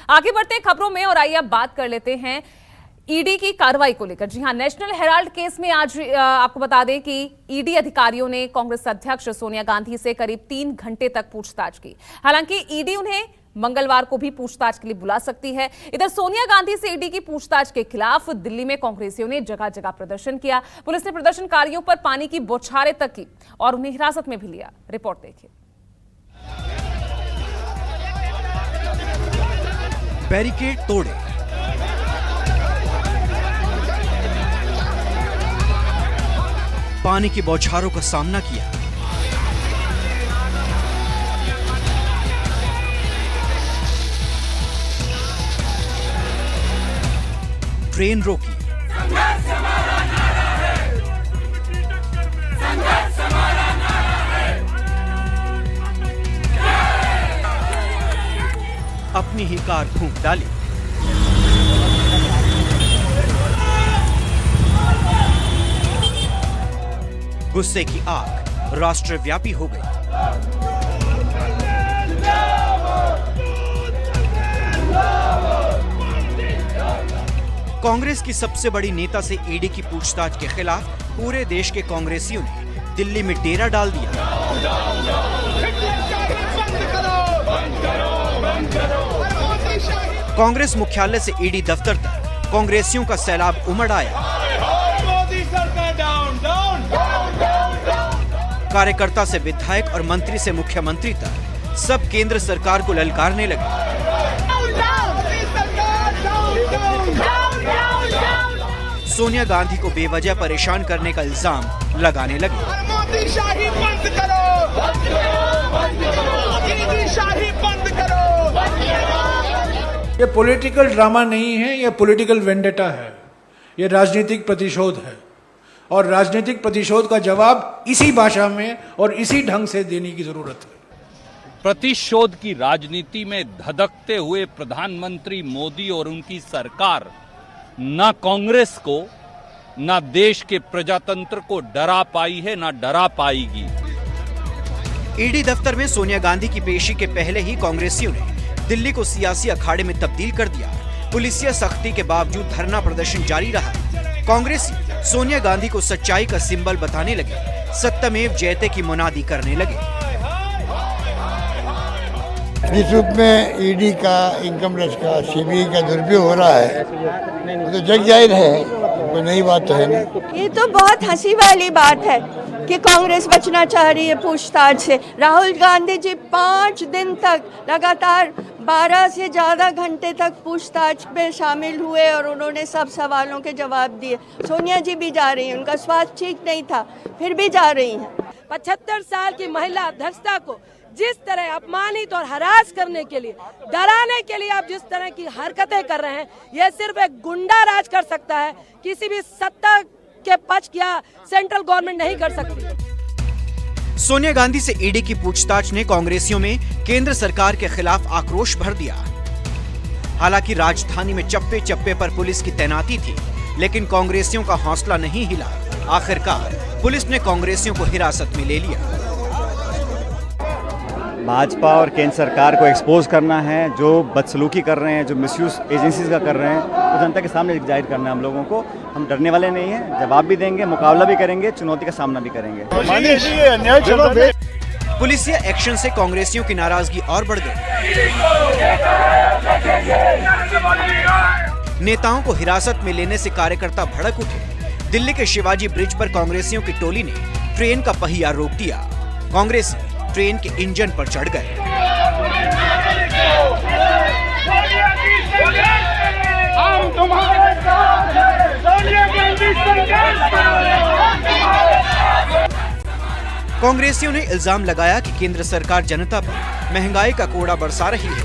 आगे बढ़ते हैं खबरों में और आइए अब बात कर लेते हैं ईडी की कार्रवाई को लेकर। जी हां, नेशनल हेराल्ड केस में आज आपको बता दें कि ईडी अधिकारियों ने कांग्रेस अध्यक्ष सोनिया गांधी से करीब 3 घंटे तक पूछताछ की। हालांकि ईडी उन्हें मंगलवार को भी पूछताछ के लिए बुला सकती है। इधर सोनिया गांधी से ईडी की पूछताछ के खिलाफ दिल्ली में कांग्रेसियों ने जगह जगह प्रदर्शन किया। पुलिस ने प्रदर्शनकारियों पर पानी की बौछारें तक की और उन्हें हिरासत में भी लिया। रिपोर्ट देखिए। बैरिकेड तोड़े, पानी की बौछारों का सामना किया, ट्रेन रोकी, अपनी ही कार फूंक डाली, गुस्से की आग राष्ट्रव्यापी हो गई। कांग्रेस की सबसे बड़ी नेता से ईडी की पूछताछ के खिलाफ पूरे देश के कांग्रेसियों ने दिल्ली में डेरा डाल दिया। कांग्रेस मुख्यालय से ईडी दफ्तर तक कांग्रेसियों का सैलाब उमड़ आया। कार्यकर्ता से विधायक और मंत्री से मुख्यमंत्री तक सब केंद्र सरकार को ललकारने लगे। सोनिया गांधी को बेवजह परेशान करने का इल्जाम लगाने लगे। मोदीशाही बंद करो, ईडीशाही बंद करो। ये पॉलिटिकल ड्रामा नहीं है, ये पॉलिटिकल वेंडेटा है, ये राजनीतिक प्रतिशोध है और राजनीतिक प्रतिशोध का जवाब इसी भाषा में और इसी ढंग से देने की जरूरत है। प्रतिशोध की राजनीति में धधकते हुए प्रधानमंत्री मोदी और उनकी सरकार न कांग्रेस को न देश के प्रजातंत्र को डरा पाई है, न डरा पाएगी। ईडी दफ्तर में सोनिया गांधी की पेशी के पहले ही कांग्रेसियों ने दिल्ली को सियासी अखाड़े में तब्दील कर दिया। पुलिसिया सख्ती के बावजूद धरना प्रदर्शन जारी रहा। कांग्रेसी सोनिया गांधी को सच्चाई का सिंबल बताने लगे, सत्यमेव जयते की मुनादी करने लगे। जिस रूप में ईडी का, इनकम टैक्स का, सीबीआई का दुरुपयोग हो रहा है तो जग जाहिर है, कोई नई बात तो है नहीं। ये तो बहुत हंसी वाली बात है कि कांग्रेस बचना चाह रही है पूछताछ से। राहुल गांधी जी 5 दिन तक लगातार 12 से ज़्यादा घंटे तक पूछताछ में शामिल हुए और उन्होंने सब सवालों के जवाब दिए। सोनिया जी भी जा रही हैं, उनका स्वास्थ्य ठीक नहीं था, फिर भी जा रही हैं। 75 साल की महिला अध्यक्षता को जिस तरह अपमानित और हरास करने के लिए, डराने के लिए आप जिस तरह की हरकतें कर रहे हैं, यह सिर्फ एक गुंडा राज कर सकता है, किसी भी सत्ता के पक्ष या सेंट्रल गवर्नमेंट नहीं कर सकती। सोनिया गांधी से ईडी की पूछताछ ने कांग्रेसियों में केंद्र सरकार के खिलाफ आक्रोश भर दिया। हालांकि राजधानी में चप्पे चप्पे पर पुलिस की तैनाती थी, लेकिन कांग्रेसियों का हौसला नहीं हिला। आखिरकार पुलिस ने कांग्रेसियों को हिरासत में ले लिया। भाजपा और केंद्र सरकार को एक्सपोज करना है, जो बदसलूकी कर रहे हैं, जो मिसयूज एजेंसीज का कर रहे हैं, तो जनता के सामने जाहिर करना है हम लोगों को। हम डरने वाले नहीं हैं, जवाब भी देंगे, मुकाबला भी करेंगे, चुनौती का सामना भी करेंगे। पुलिसिया एक्शन से कांग्रेसियों की नाराजगी और बढ़ गई। नेताओं को हिरासत में लेने से कार्यकर्ता भड़क उठे। दिल्ली के शिवाजी ब्रिज पर कांग्रेसियों की टोली ने ट्रेन का पहिया रोक दिया। कांग्रेसी ट्रेन के इंजन पर चढ़ गए। कांग्रेसियों ने इल्जाम लगाया कि केंद्र सरकार जनता पर महंगाई का कोड़ा बरसा रही है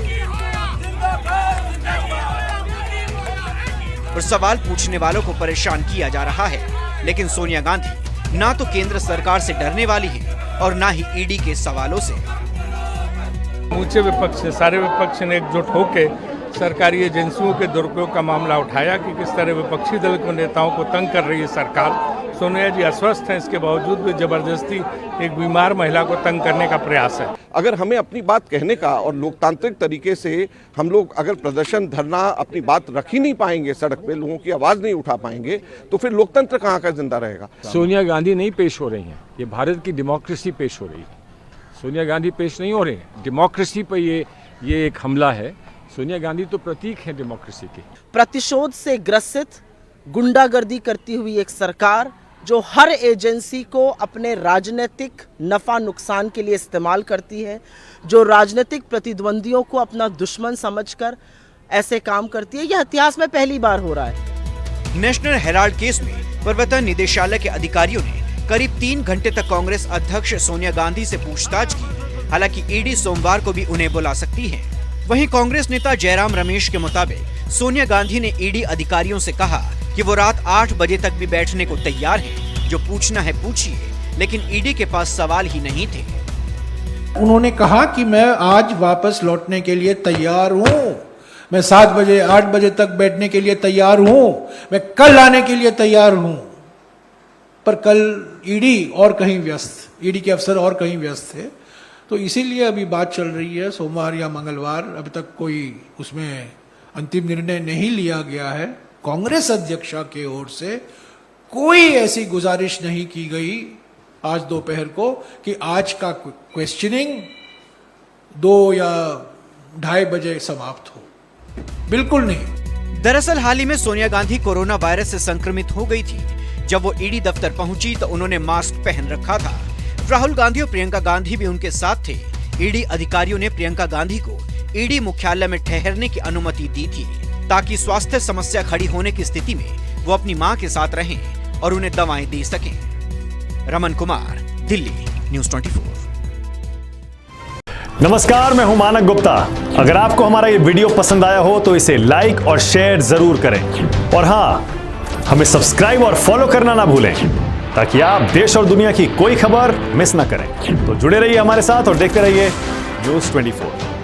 और सवाल पूछने वालों को परेशान किया जा रहा है। लेकिन सोनिया गांधी ना तो केंद्र सरकार से डरने वाली है और ना ही ईडी के सवालों से। ऊंचे विपक्ष, सारे विपक्ष ने एकजुट होकर सरकारी एजेंसियों के दुरुपयोग का मामला उठाया कि किस तरह विपक्षी दल के नेताओं को तंग कर रही है सरकार। सोनिया जी अस्वस्थ हैं, इसके बावजूद भी जबरदस्ती एक बीमार महिला को तंग करने का प्रयास है। अगर हमें अपनी बात कहने का और लोकतांत्रिक तरीके से हम लोग अगर प्रदर्शन धरना अपनी बात रख ही नहीं पाएंगे, सड़क पे लोगों की आवाज़ नहीं उठा पाएंगे, तो फिर लोकतंत्र कहाँ का जिंदा रहेगा। सोनिया गांधी नहीं पेश हो रही हैं, ये भारत की डेमोक्रेसी पेश हो रही है। सोनिया गांधी पेश नहीं हो रही हैं, डेमोक्रेसी पर ये एक हमला है। सोनिया गांधी तो प्रतीक है डेमोक्रेसी की। प्रतिशोध से ग्रसित गुंडागर्दी करती हुई एक सरकार जो हर एजेंसी को अपने राजनीतिक नफा नुकसान के लिए इस्तेमाल करती है, जो राजनीतिक प्रतिद्वंदियों को अपना दुश्मन समझकर ऐसे काम करती है, यह इतिहास में पहली बार हो रहा है। नेशनल हेराल्ड केस में प्रवर्तन निदेशालय के अधिकारियों ने करीब 3 घंटे तक कांग्रेस अध्यक्ष सोनिया गांधी से पूछताछ की। हालांकि ईडी सोमवार को भी उन्हें बुला सकती है। वहीं कांग्रेस नेता जयराम रमेश के मुताबिक सोनिया गांधी ने ईडी अधिकारियों से कहा कि वो रात 8 बजे तक भी बैठने को तैयार हैं। जो पूछना है पूछिए, लेकिन ईडी के पास सवाल ही नहीं थे। उन्होंने कहा कि मैं आज वापस लौटने के लिए तैयार हूं, मैं 7 बजे 8 बजे तक बैठने के लिए तैयार हूं, मैं कल आने के लिए तैयार हूं। पर कल ईडी और कहीं व्यस्त, ईडी के अफसर और कहीं व्यस्त थे, तो इसीलिए अभी बात चल रही है। सोमवार या मंगलवार, अभी तक कोई उसमें अंतिम निर्णय नहीं लिया गया है। कांग्रेस अध्यक्षा के ओर से कोई ऐसी गुजारिश नहीं की गई आज दोपहर को कि आज का क्वेश्चनिंग 2 या 2:30 बजे समाप्त हो, बिल्कुल नहीं। दरअसल हाल ही में सोनिया गांधी कोरोना वायरस से संक्रमित हो गई थी। जब वो ईडी दफ्तर पहुंची तो उन्होंने मास्क पहन रखा था। राहुल गांधी और प्रियंका गांधी भी उनके साथ थे। ईडी अधिकारियों ने प्रियंका गांधी को ईडी मुख्यालय में ठहरने की अनुमति दी थी, ताकि स्वास्थ्य समस्या खड़ी होने की स्थिति में वो अपनी मां के साथ रहें और उन्हें दवाएं दे सकें। रमन कुमार, दिल्ली, न्यूज़ 24। नमस्कार, मैं हूं मानक गुप्ता। अगर आपको हमारा ये वीडियो पसंद आया हो तो इसे लाइक और शेयर जरूर करें, और हाँ, हमें सब्सक्राइब और फॉलो करना ना भूलें, ताकि आप देश और दुनिया की कोई खबर मिस ना करें। तो जुड़े रहिए हमारे साथ और देखते रहिए न्यूज़ 24।